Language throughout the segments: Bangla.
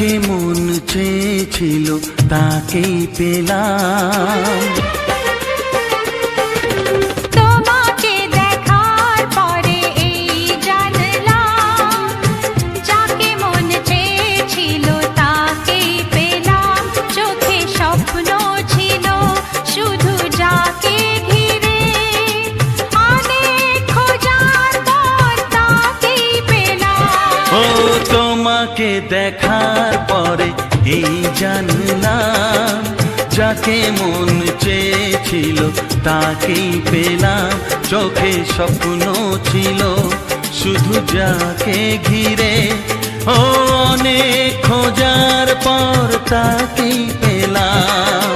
যাকে মন চেয়েছিল তাকেই পেলাম। তোমাকে দেখার পরে এই জানলাম, যাকে মন চেয়েছিল তাকেই পেলাম। চোখে স্বপ্ন ছিল শুধু যাকে ঘিরে, অনেক খোঁজার পর তাকেই পেলাম। ও তোমাকে দেখার পরে এই জানলাম, যাকে মন চেয়েছিল তাকেই পেলাম। চোখে স্বপ্ন ছিল শুধু যাকে ঘিরে, ও অনেক খোঁজার পর তাকেই পেলাম।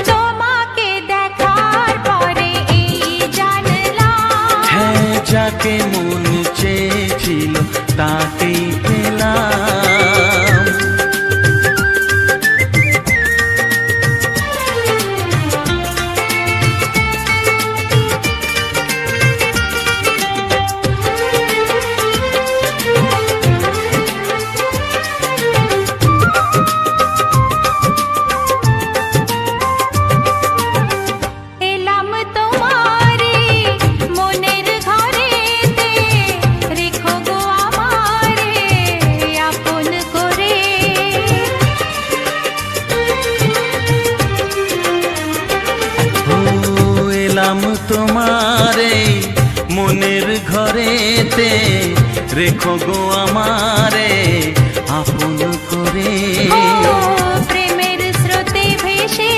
তোমাকে দেখার পরে এই জানলাম, হ্যাঁ, যাকে মন চেয়েছিল তাকেই পেলাম। এলাম তোমারে মনের ঘরেতে, রেখো গো আমারে আপন করে। ও এলাম তোমারে মনের ঘরেতে, রেখো গো আমারে আপন করে। ও প্রেমের স্রোতে ভেসে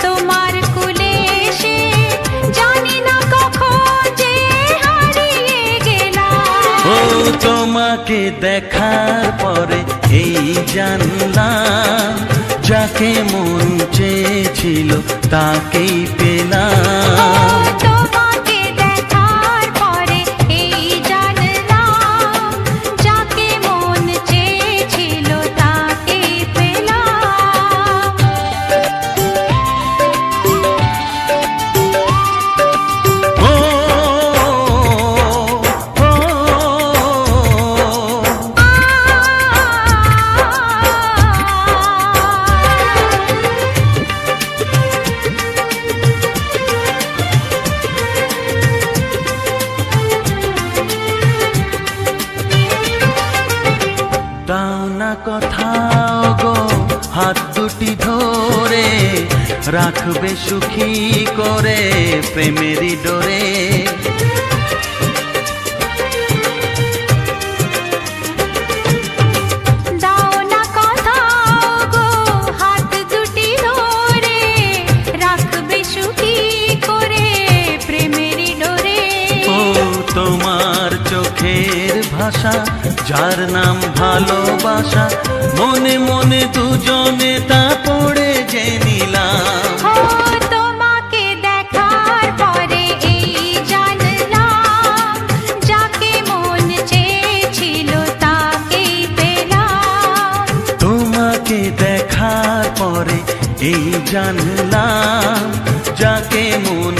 তোমার কুলে এসে, জানি না কখন যে হারিয়ে গেলাম। ও তোমাকে দেখার পরে এই জানলাম, যাকে মন চেয়েছিল তাকেই পেলাম। তোমাকে দেখার পরে এই জানলাম, যাকে মন চেয়েছিল তাকেই পেলাম। ও, ও, দাও না কথাও গো হাত দুটি ধরে, রাখবে সুখী করে প্রেমেরই ডোরে। দাও না কথা গো হাত দুটি ধরে, রাখবে সুখী করে প্রেমেরই ডোরে। ও তোমার চোখের ভাষা, যার নাম ভালোবাসা, মনে মনে দুজনে তা পড়ে যে নিলাম। ও তোমাকে দেখার পরে এই জানলাম, যাকে মন চেয়েছিল তাকেই পেলাম। তোমাকে দেখার পরে এই জানলাম, যাকে মন